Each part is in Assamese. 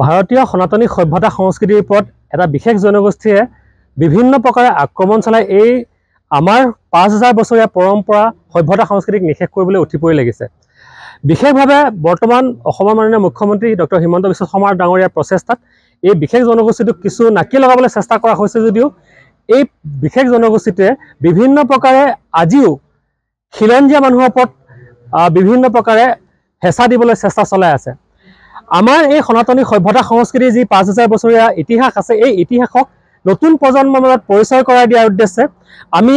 ভাৰতীয় সনাতনী সভ্যতা সংস্কৃতিৰ ওপৰত এটা বিশেষ জনগোষ্ঠীয়ে বিভিন্ন প্ৰকাৰে আক্ৰমণ চলাই এই আমাৰ 5000 বছৰীয়া পৰম্পৰা সভ্যতা সংস্কৃতিক নিশেষ কৰিবলৈ উঠি পৰি লাগিছে। বিশেষভাৱে বৰ্তমান অসমৰ মাননীয় মুখ্যমন্ত্ৰী ডক্টৰ হিমন্ত বিশ্ব শৰ্মা ডাঙৰীয়াৰ প্ৰচেষ্টাত এই বিশেষ জনগোষ্ঠীটোক কিছু নাকি লগাবলৈ চেষ্টা কৰা হৈছে যদিও এই বিশেষ জনগোষ্ঠীটোৱে বিভিন্ন প্ৰকাৰে আজিও খিলঞ্জীয়া মানুহৰ ওপৰত বিভিন্ন প্ৰকাৰে হেঁচা দিবলৈ চেষ্টা চলাই আছে। আমাৰ এই সনাতনী সভ্যতা সংস্কৃতিৰ যি 5000 বছৰীয়া ইতিহাস আছে, এই ইতিহাসক নতুন প্ৰজন্মৰ মাজত পৰিচয় কৰাই দিয়াৰ উদ্দেশ্যে আমি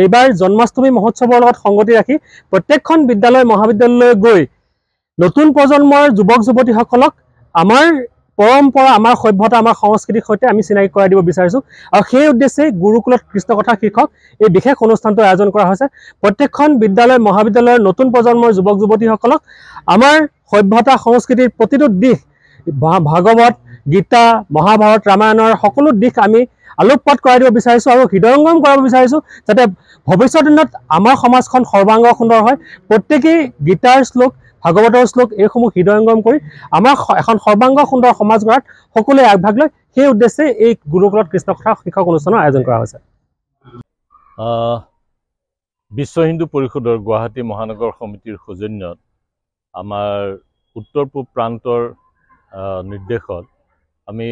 এইবাৰ জন্মাষ্টমী মহোৎসৱৰ লগত সংগতি ৰাখি প্ৰত্যেকখন বিদ্যালয় মহাবিদ্যালয়লৈ গৈ নতুন প্ৰজন্মৰ যুৱক যুৱতীসকলক আমাৰ পৰম্পৰা, আমাৰ সভ্যতা, আমাৰ সংস্কৃতিৰ সৈতে আমি চিনাকি কৰাই দিব বিচাৰিছোঁ। আৰু সেই উদ্দেশ্যে গুৰুকুলত কৃষ্ণ কথা শীৰ্ষক এই বিশেষ অনুষ্ঠানটো আয়োজন কৰা হৈছে। প্ৰত্যেকখন বিদ্যালয় মহাবিদ্যালয়ৰ নতুন প্ৰজন্মৰ যুৱক যুৱতীসকলক আমাৰ সভ্যতা সংস্কৃতিৰ প্ৰতিটো দিশ, ভাগৱত, গীতা, মহাভাৰত, ৰামায়ণৰ সকলো দিশ আমি আলোকপাত কৰাই দিব বিচাৰিছোঁ আৰু হৃদয়ংগম কৰাব বিচাৰিছোঁ, যাতে ভৱিষ্যত দিনত আমাৰ সমাজখন সৰ্বাংগ সুন্দৰ হয়। প্ৰত্যেকেই গীতাৰ শ্লোক, ভাগৱতৰ শ্লোক এইসমূহ হৃদয়ংগম কৰি আমাৰ এখন সৰ্বাংগ সুন্দৰ সমাজ গঢ়াত সকলোৱে আগভাগ লয়। সেই উদ্দেশ্যে এই গুৰুকুলত কৃষ্ণ কথা শীৰ্ষক অনুষ্ঠানৰ আয়োজন কৰা হৈছে। বিশ্ব হিন্দু পৰিষদৰ গুৱাহাটী মহানগৰ সমিতিৰ সৌজন্যত আমাৰ উত্তৰ পূব প্ৰান্তৰ নিৰ্দেশত আমি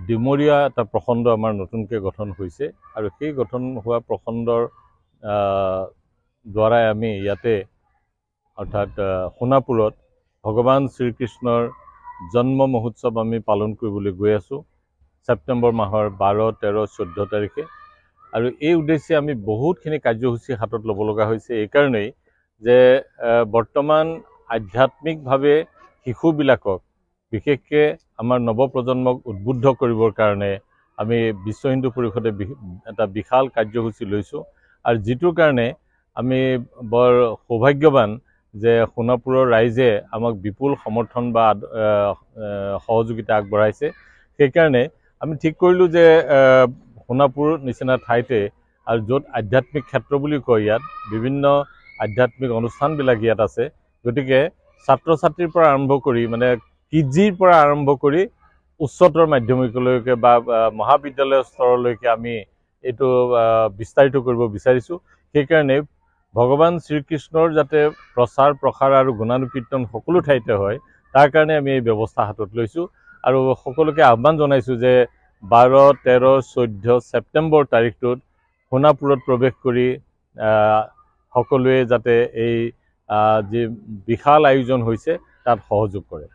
ডিমৰীয়া এটা প্ৰখণ্ড আমাৰ নতুনকৈ গঠন হৈছে আৰু সেই গঠন হোৱা প্ৰখণ্ডৰ দ্বাৰাই আমি ইয়াতে অৰ্থাৎ সোণাপুৰত ভগৱান শ্ৰীকৃষ্ণৰ জন্ম মহোৎসৱ আমি পালন কৰিবলৈ গৈ আছোঁ ছেপ্টেম্বৰ মাহৰ 12, 13, 14 তাৰিখে। আৰু এই উদ্দেশ্যে আমি বহুতখিনি কাৰ্যসূচী হাতত ল'ব লগা হৈছে এইকাৰণেই যে বৰ্তমান আধ্যাত্মিকভাৱে শিশুবিলাকক বিশেষকৈ আমাৰ নৱপ্ৰজন্মক উদ্বুদ্ধ কৰিবৰ কাৰণে আমি বিশ্ব হিন্দু পৰিষদে এটা বিশাল কাৰ্যসূচী লৈছোঁ। আৰু যিটোৰ কাৰণে আমি বৰ সৌভাগ্যৱান যে সোণাপুৰৰ ৰাইজে আমাক বিপুল সমৰ্থন বা সহযোগিতা আগবঢ়াইছে। সেইকাৰণে আমি ঠিক কৰিলোঁ যে সোণাপুৰ নিচিনা ঠাইতে আৰু য'ত আধ্যাত্মিক ক্ষেত্ৰ বুলি কয়, ইয়াত বিভিন্ন আধ্যাত্মিক অনুষ্ঠানবিলাক ইয়াত আছে, গতিকে ছাত্ৰ ছাত্ৰীৰ পৰা আৰম্ভ কৰি মানে PGৰ পৰা আৰম্ভ কৰি উচ্চতৰ মাধ্যমিকলৈকে বা মহাবিদ্যালয় স্তৰলৈকে আমি এইটো বিস্তাৰিত কৰিব বিচাৰিছোঁ। সেইকাৰণে ভগৱান শ্ৰীকৃষ্ণৰ যাতে প্ৰচাৰ প্ৰসাৰ আৰু গুণানুকীৰ্তন সকলো ঠাইতে হয়, তাৰ কাৰণে আমি এই ব্যৱস্থা হাতত লৈছোঁ। আৰু সকলোকে আহ্বান জনাইছোঁ যে 12, 13, 14 ছেপ্টেম্বৰ তাৰিখটোত সোণাপুৰত প্ৰৱেশ কৰি সকলোৱে যাতে এই যি বিশাল আয়োজন হৈছে তাত সহযোগ কৰে।